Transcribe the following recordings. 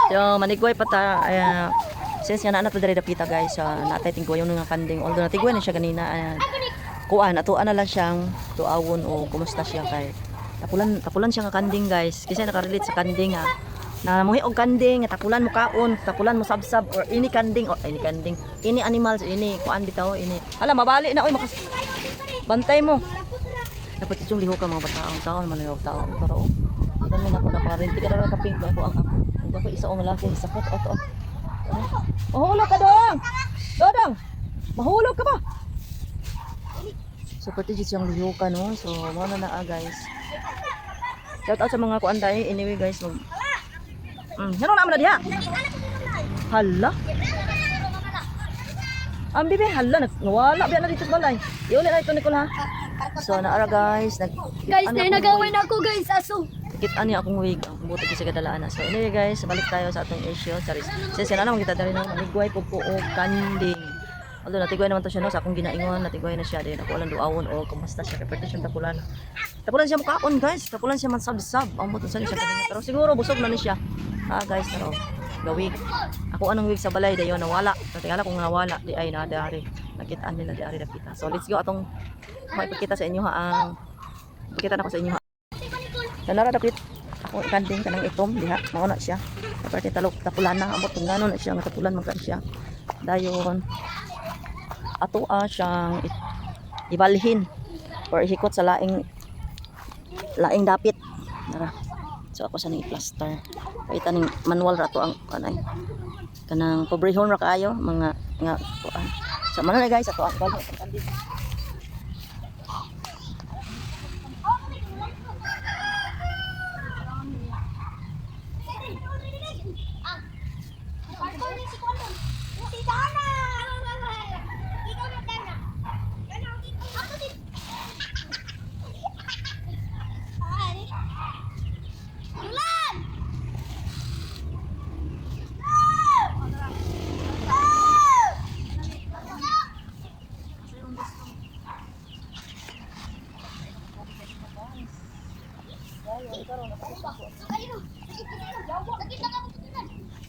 So manigway pa ta since nga na to diri dapita guys, natay tinggoy yung nga kanding. Although natigway na siya ganina kuan atuan na lang siyang tuawon o kumusta siya kay tapulan siya nga kanding guys. Kasi nakarelate sa kanding na muhi og kanding tapulan mo kaon, tapulan mo sabsab or ini kanding or ini animals ini kuan bitaw ini. Hala mabali na oy bantay mo. Dapat itong liho ka mga bataang malayo tao pero dami na ko na parenti ka na kaping ba ko ang ako isa ong lalaki sakot ato. Mahulog ka dong. Dodong. Mahulog ka ba? So pati yung liho ka no. So mo na guys. Shout out sa mga kuanday anyway guys mag Ano naman na diha? Hala. Ang bibi hala nawala biya na dito sa balay. Iuli na ito Nicole ha. So naara guys Guys, nagawin ako guys aso. Kita niya akong wig ang buti kasi kadalaan na. So anyway guys, balik tayo sa atong issue. Sorry. Since na naman kita dali nang manigway po o kanding. Although natigway naman to siya no sa akong ginaingon, natigway na siya din ako lang duawon o kumusta siya kay siyang tapulan. Tapulan siya mukaon guys, tapulan siya man sab-sab. Ang buto sa siya kanina. Pero siguro busog na ni siya. Guys, pero gawig. Ako anong wig sa balay dayon nawala. Tingala kung nawala di ay nadari. Nakitaan nila di ari dapita. So let's go atong maipakita sa inyo ang pakita na ko sa inyo kanara dapit ako kanding kanang itom diha mao na siya kapati talok tapulan na amot ngano na siya nga tapulan magka siya dayon ato siyang ibalhin or ihikot sa laing dapit nara so ako sa ning plaster paita ning manual ra to ang kanang pobrehon ra kaayo mga nga kuan so man na guys ato ang kanding.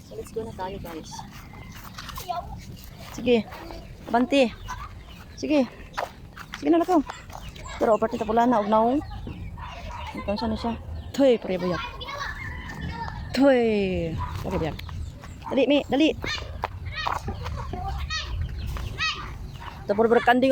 So let's go na tayo guys. Sige. Banti. Sige. Sige na lakaw. Pero operte tapulan na og naong. Ito siya na siya. Toy, pare buyak. Toy. Pare buyak. Dali mi, dali. Tapos berkanding